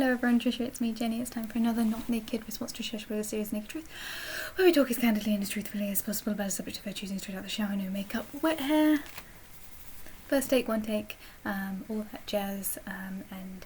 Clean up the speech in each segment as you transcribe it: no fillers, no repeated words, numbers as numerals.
Hello everyone, Trisha, it's me, Jenny. It's time for another Not Naked response to Trisha Hershberger's series Naked Truth, where we talk as candidly and as truthfully as possible about a subject of her choosing straight out the shower, no makeup, wet hair, first take, one take, all that jazz, and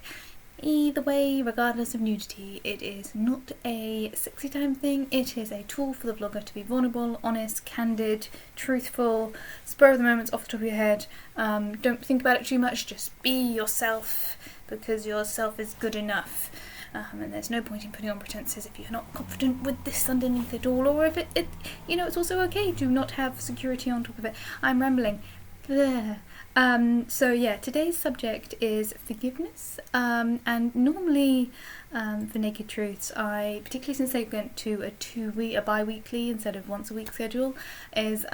either way, regardless of nudity, it is not a sexy time thing. It is a tool for the vlogger to be vulnerable, honest, candid, truthful, spur of the moment, off the top of your head. Don't think about it too much, just be yourself, because yourself is good enough. And there's no point in putting on pretenses if you're not confident with this underneath it all, or if it's also okay to not have security on top of it. I'm rambling. There. So yeah, today's subject is forgiveness, and normally for Naked Truths, particularly since they went to a bi-weekly instead of once a week schedule, is,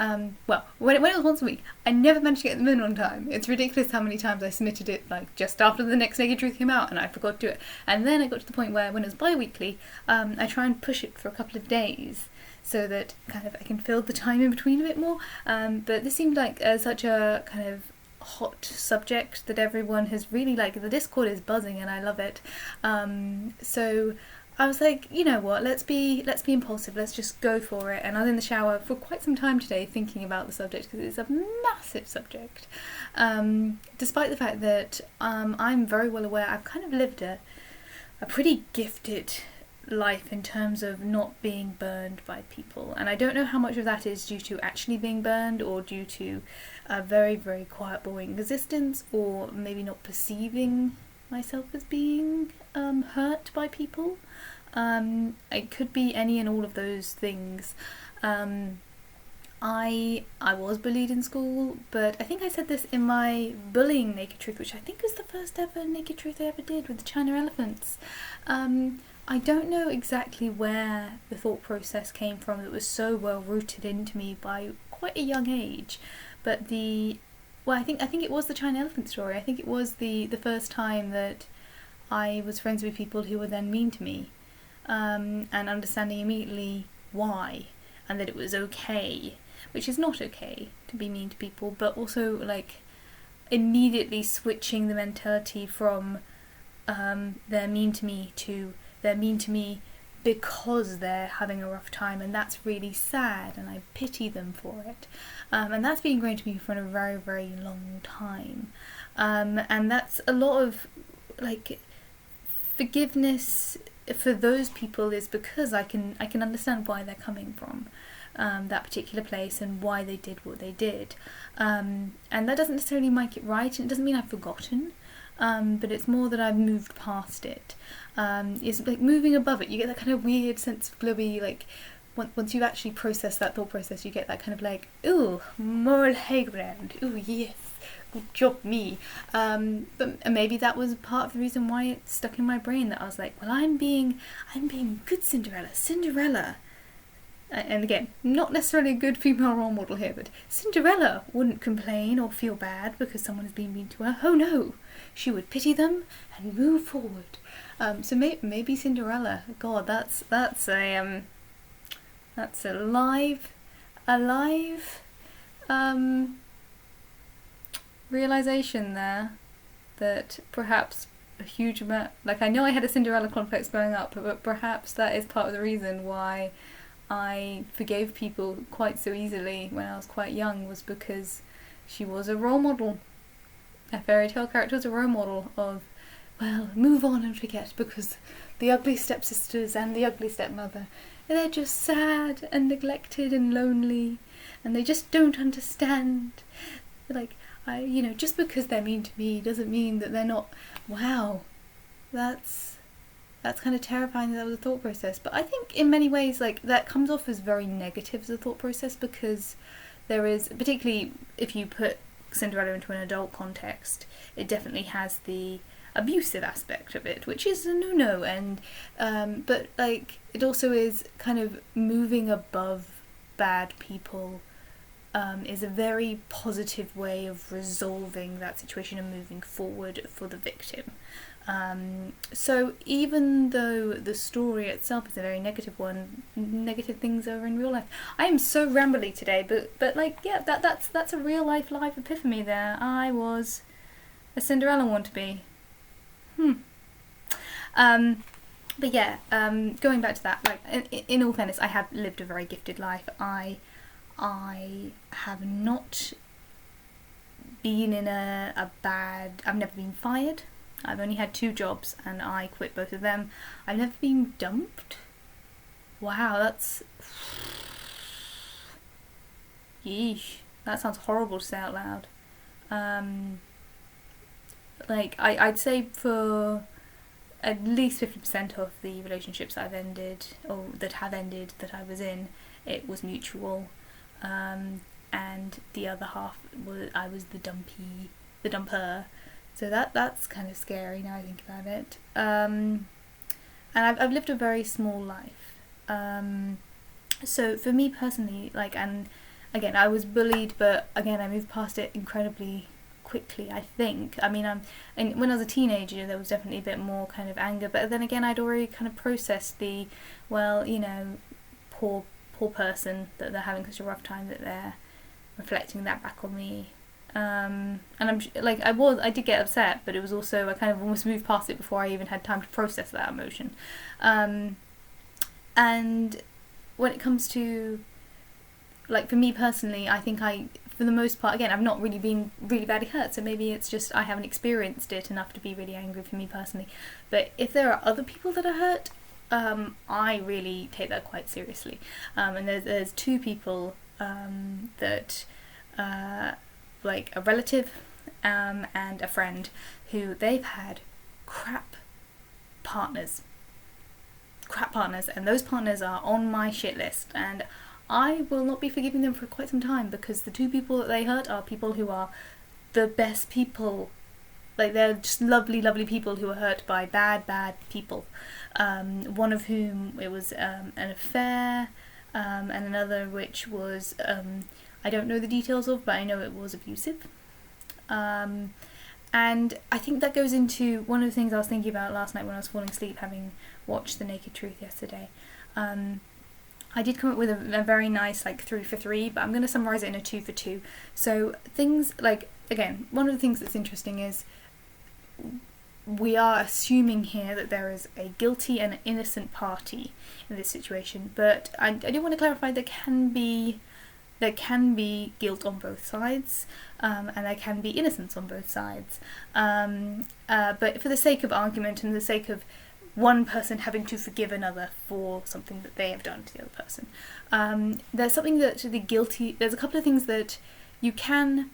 well, when it was once a week, I never managed to get them in on time. It's ridiculous how many times I submitted it like just after the next Naked Truth came out and I forgot to do it. And then I got to the point where when it was bi-weekly, I try and push it for a couple of days, so that kind of I can fill the time in between a bit more. But this seemed like such a kind of hot subject that everyone has really, like, the Discord is buzzing and I love it. So I was like, you know what, let's be impulsive, let's just go for it. And I was in the shower for quite some time today thinking about the subject because it's a massive subject. Despite the fact that I'm very well aware I've kind of lived a pretty gifted life in terms of not being burned by people, and I don't know how much of that is due to actually being burned or due to a very, very quiet, boring existence, or maybe not perceiving myself as being hurt by people. It could be any and all of those things. I was bullied in school, but I think I said this in my bullying Naked Truth, which I think was the first ever Naked Truth I ever did with the China elephants. I don't know exactly where the thought process came from that was so well rooted into me by quite a young age, but I think it was the China elephant story. I think it was the first time that I was friends with people who were then mean to me, and understanding immediately why, and that it was okay, which is not okay to be mean to people, but also like immediately switching the mentality from they're mean to me to they're mean to me because they're having a rough time, and that's really sad and I pity them for it. And that's been ingrained to me for a very, very long time. And that's a lot of, like, forgiveness for those people is because I can understand why they're coming from that particular place and why they did what they did. And that doesn't necessarily make it right, and it doesn't mean I've forgotten. But it's more that I've moved past it. It's like moving above it. You get that kind of weird sense of glowy, like, once you actually process that thought process, you get that kind of like, ooh, moral high ground. Ooh, yes, good job, me. But maybe that was part of the reason why it stuck in my brain, that I was like, well, I'm being good Cinderella. And again, not necessarily a good female role model here, but Cinderella wouldn't complain or feel bad because someone has been mean to her. Oh no, she would pity them and move forward. So maybe Cinderella. God, that's a live realization there, that perhaps a huge amount, like, I know I had a Cinderella complex growing up, but perhaps that is part of the reason why I forgave people quite so easily when I was quite young, was because she was a role model. A fairy tale character was a role model of, well, move on and forget, because the ugly stepsisters and the ugly stepmother, they're just sad and neglected and lonely, and they just don't understand. Like, just because they're mean to me doesn't mean that they're not. Wow, that's kind of terrifying that that was a thought process. But I think in many ways, like, that comes off as very negative as a thought process, because there is, particularly if you put Cinderella into an adult context, it definitely has the abusive aspect of it, which is a no-no, and but like, it also is kind of moving above bad people, is a very positive way of resolving that situation and moving forward for the victim. So even though the story itself is a very negative one, negative things are in real life. I am so rambly today, but like, yeah, that's a real life epiphany there. I was a Cinderella wannabe. But yeah, going back to that, like in all fairness, I have lived a very gifted life. I have not been in a bad. I've never been fired. I've only had 2 jobs, and I quit both of them. I've never been dumped. Wow, that's... Yeesh. That sounds horrible to say out loud. Like, I'd say for at least 50% of the relationships that I've ended, or that have ended, that I was in, it was mutual. And the other half was I was the dumper. So that's kind of scary now I think about it. And I've lived a very small life. So for me personally, like, and again, I was bullied, but again, I moved past it incredibly quickly, I think. I mean, and when I was a teenager, there was definitely a bit more kind of anger, but then again, I'd already kind of processed the, well, you know, poor person, that they're having such a rough time, that they're reflecting that back on me. And I'm like, I did get upset, but it was also, I kind of almost moved past it before I even had time to process that emotion. And when it comes to, like, for me personally, I think for the most part, again, I've not really been really badly hurt, so maybe it's just I haven't experienced it enough to be really angry for me personally. But if there are other people that are hurt, I really take that quite seriously. And there's 2 people that, like a relative and a friend, who they've had crap partners, and those partners are on my shit list, and I will not be forgiving them for quite some time, because the 2 people that they hurt are people who are the best people. Like, they're just lovely, lovely people who were hurt by bad people. One of whom, it was an affair, and another which was, I don't know the details of, but I know it was abusive. And I think that goes into one of the things I was thinking about last night when I was falling asleep, having watched The Naked Truth yesterday. I did come up with a very nice, like, 3 for 3, but I'm going to summarise it in a 2 for 2. So things like, again, one of the things that's interesting is we are assuming here that there is a guilty and an innocent party in this situation, but I do want to clarify there can be guilt on both sides, and there can be innocence on both sides. But for the sake of argument and the sake of one person having to forgive another for something that they have done to the other person, there's a couple of things that you can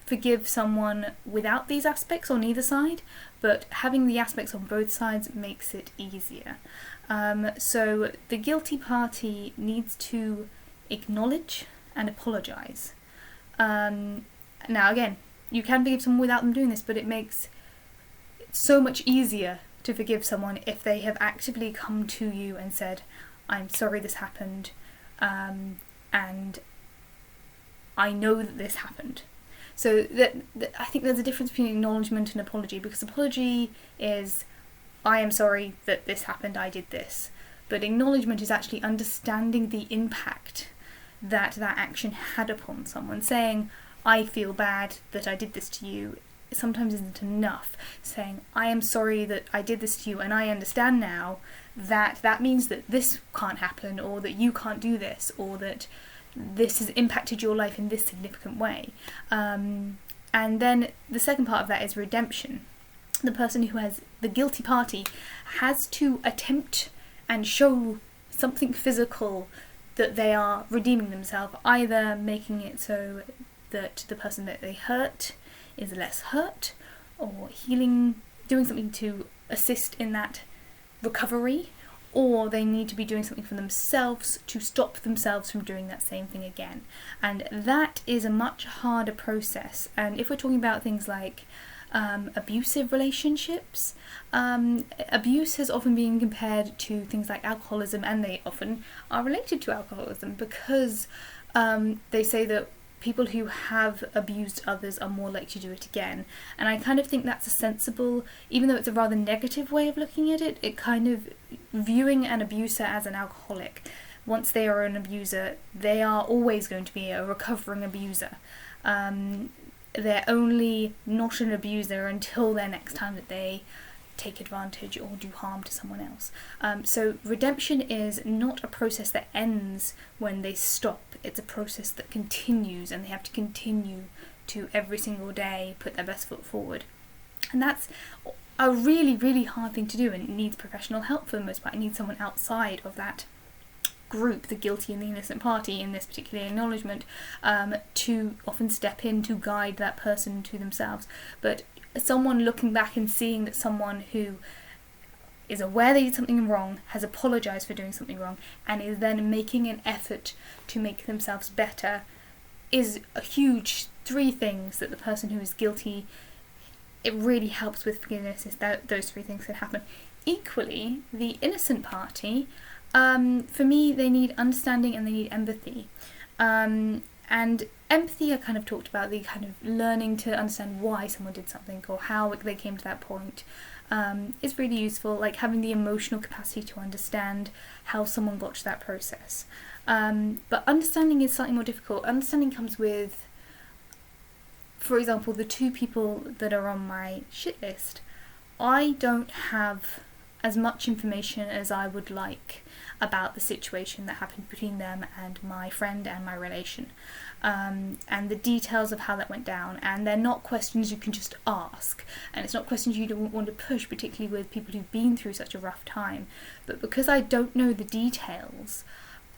forgive someone without these aspects on either side, but having the aspects on both sides makes it easier. So the guilty party needs to acknowledge and apologise. Now again, you can forgive someone without them doing this, but it makes it so much easier to forgive someone if they have actively come to you and said, I'm sorry this happened, and I know that this happened. So that I think there's a difference between acknowledgement and apology, because apology is, I am sorry that this happened, I did this. But acknowledgement is actually understanding the impact that action had upon someone. Saying, I feel bad that I did this to you, sometimes isn't enough. Saying, I am sorry that I did this to you, and I understand now that means that this can't happen, or that you can't do this, or that this has impacted your life in this significant way. And then the second part of that is redemption. The person who has the guilty party has to attempt and show something physical that they are redeeming themselves, either making it so that the person that they hurt is less hurt, or healing, doing something to assist in that recovery, or they need to be doing something for themselves to stop themselves from doing that same thing again. And that is a much harder process. And if we're talking about things like abusive relationships, abuse has often been compared to things like alcoholism, and they often are related to alcoholism, because they say that people who have abused others are more likely to do it again. And I kind of think that's a sensible, even though it's a rather negative way of looking at it, it kind of viewing an abuser as an alcoholic. Once they are an abuser, they are always going to be a recovering abuser. They're only not an abuser until their next time that they take advantage or do harm to someone else. So redemption is not a process that ends when they stop. It's a process that continues, and they have to continue to every single day put their best foot forward. And that's a really, really hard thing to do, and it needs professional help for the most part. It needs someone outside of that group, the guilty and the innocent party in this particular acknowledgement, to often step in to guide that person to themselves. But someone looking back and seeing that someone who is aware they did something wrong, has apologised for doing something wrong, and is then making an effort to make themselves better, is a huge 3 things that the person who is guilty, it really helps with forgiveness, is that those 3 things that happen. Equally, the innocent party, for me, they need understanding and they need empathy. And empathy, I kind of talked about, the kind of learning to understand why someone did something or how they came to that point, is really useful, like having the emotional capacity to understand how someone got to that process. But understanding is slightly more difficult. Understanding comes with, for example, the 2 people that are on my shit list. I don't have as much information as I would like about the situation that happened between them and my friend and my relation, and the details of how that went down. And they're not questions you can just ask, and it's not questions you don't want to push, particularly with people who've been through such a rough time. But because I don't know the details,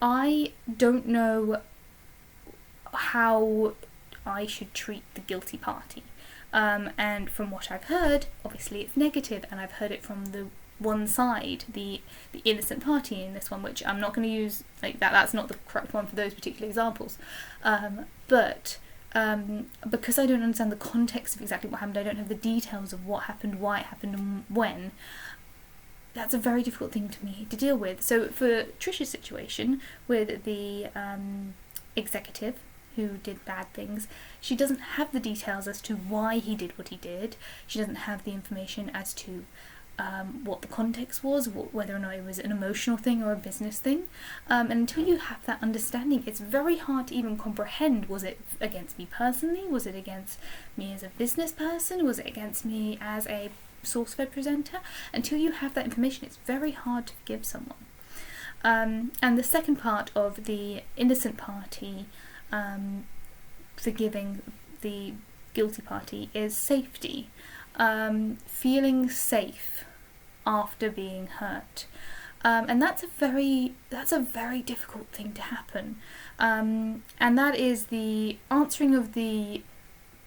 I don't know how I should treat the guilty party. And from what I've heard, obviously it's negative, and I've heard it from the one side, the innocent party in this one, which I'm not going to use, like that's not the correct one for those particular examples. But because I don't understand the context of exactly what happened, I don't have the details of what happened, why it happened, and when, that's a very difficult thing to me to deal with. So for Trisha's situation with the executive who did bad things, she doesn't have the details as to why he did what he did. She doesn't have the information as to what the context was, whether or not it was an emotional thing or a business thing. And until you have that understanding, it's very hard to even comprehend, was it against me personally? Was it against me as a business person? Was it against me as a source-fed presenter? Until you have that information, it's very hard to forgive someone. And the second part of the innocent party forgiving the guilty party is safety. Feeling safe after being hurt, and that's a very difficult thing to happen, and that is the answering of the,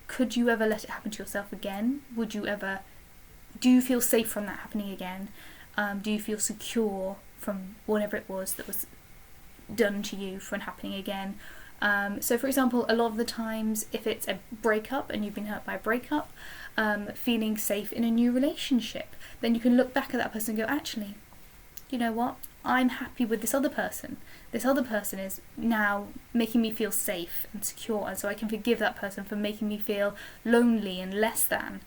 could you ever let it happen to yourself again? Do you feel safe from that happening again? Do you feel secure from whatever it was that was done to you from happening again? So for example, a lot of the times, if it's a breakup and you've been hurt by a breakup, feeling safe in a new relationship, then you can look back at that person and go, actually, you know what, I'm happy with this other person. This other person is now making me feel safe and secure, and so I can forgive that person for making me feel lonely and less than.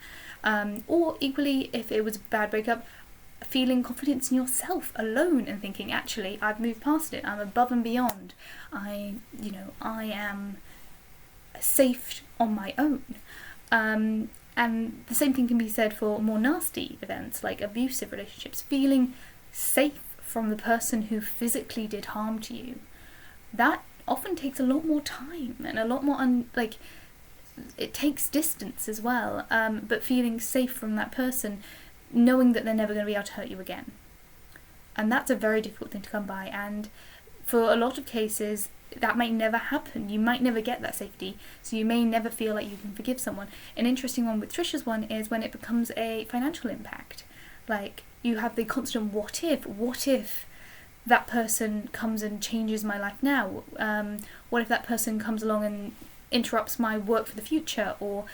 Or equally, if it was a bad breakup, feeling confidence in yourself alone and thinking, actually, I've moved past it, I'm above and beyond, I am safe on my own. And the same thing can be said for more nasty events like abusive relationships. Feeling safe from the person who physically did harm to you, that often takes a lot more time and a lot more it takes distance as well, but feeling safe from that person, knowing that they're never going to be able to hurt you again. And that's a very difficult thing to come by, and for a lot of cases that might never happen. You might never get that safety, so you may never feel like you can forgive someone. An interesting one with Trisha's one is when it becomes a financial impact. Like, you have the constant what if that person comes and changes my life now? What if that person comes along and interrupts my work for the future? Or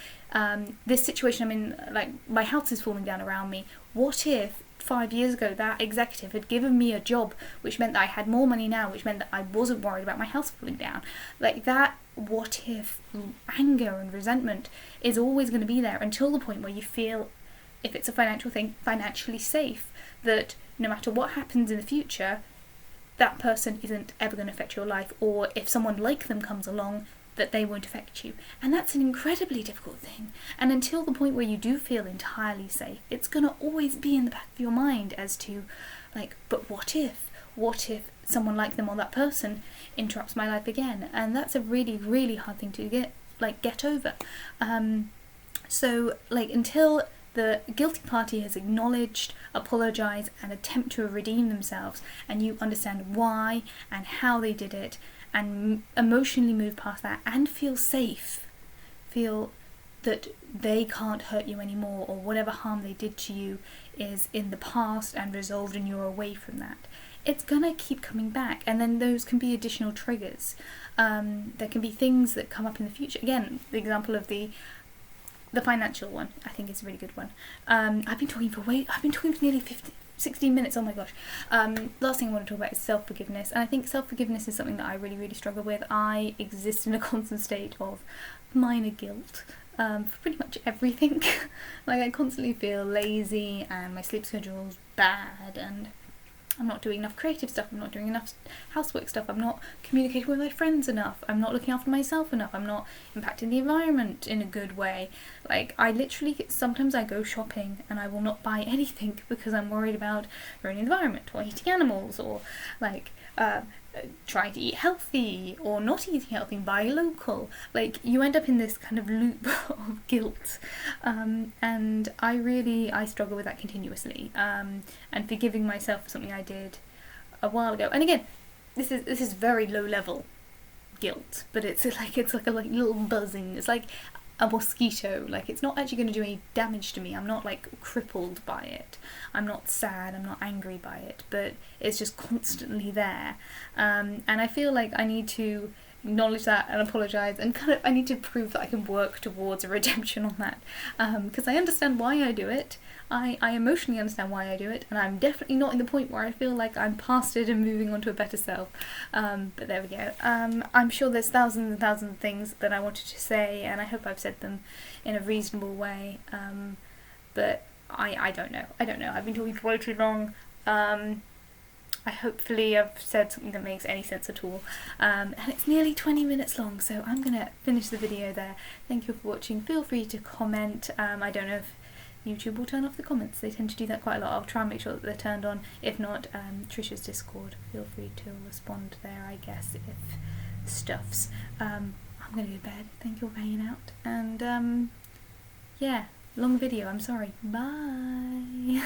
this situation I'm in, like my house is falling down around me. What if 5 years ago that executive had given me a job which meant that I had more money now, which meant that I wasn't worried about my house falling down? Like, that what if anger and resentment is always going to be there until the point where you feel, if it's a financial thing, financially safe, that no matter what happens in the future, that person isn't ever going to affect your life. Or if someone like them comes along, that they won't affect you. And that's an incredibly difficult thing. And until the point where you do feel entirely safe, it's going to always be in the back of your mind as to, like, but what if? What if someone like them or that person interrupts my life again? And that's a really, really hard thing to get over. So, like, until the guilty party has acknowledged, apologised, and attempt to redeem themselves, and you understand why and how they did it, and emotionally move past that, and feel safe, feel that they can't hurt you anymore, or whatever harm they did to you is in the past and resolved and you're away from that, it's gonna keep coming back. And then those can be additional triggers. There can be things that come up in the future. Again, the example of the financial one, I think, is a really good one. I've been talking for nearly 16 minutes, oh my gosh. Last thing I want to talk about is self-forgiveness, and I think self-forgiveness is something that I really, really struggle with. I exist in a constant state of minor guilt for pretty much everything. Like, I constantly feel lazy, and my sleep schedule's bad, and I'm not doing enough creative stuff, I'm not doing enough housework stuff, I'm not communicating with my friends enough, I'm not looking after myself enough, I'm not impacting the environment in a good way. Like, I literally, sometimes I go shopping and I will not buy anything because I'm worried about ruining the environment, or eating animals, or like trying to eat healthy, or not eating healthy, buy local. Like, you end up in this kind of loop of guilt, and I struggle with that continuously, and forgiving myself for something I did a while ago. And again, this is very low level guilt, but it's like a little buzzing. It's like a mosquito. Like, it's not actually going to do any damage to me. I'm not like crippled by it. I'm not sad. I'm not angry by it. But it's just constantly there. And I feel like I need to acknowledge that and apologise, and kind of I need to prove that I can work towards a redemption on that, because I understand why I do it. I emotionally understand why I do it, and I'm definitely not in the point where I feel like I'm past it and moving on to a better self. But there we go. I'm sure there's thousands and thousands of things that I wanted to say, and I hope I've said them in a reasonable way. But I don't know. I've been talking for way too long. Hopefully I've said something that makes any sense at all. And it's nearly 20 minutes long, so I'm going to finish the video there. Thank you for watching. Feel free to comment. I don't know if YouTube will turn off the comments. They tend to do that quite a lot. I'll try and make sure that they're turned on. If not, Trisha's Discord. Feel free to respond there, I guess, if stuffs. I'm going to go to bed. Thank you all for hanging out. And yeah, long video. I'm sorry. Bye.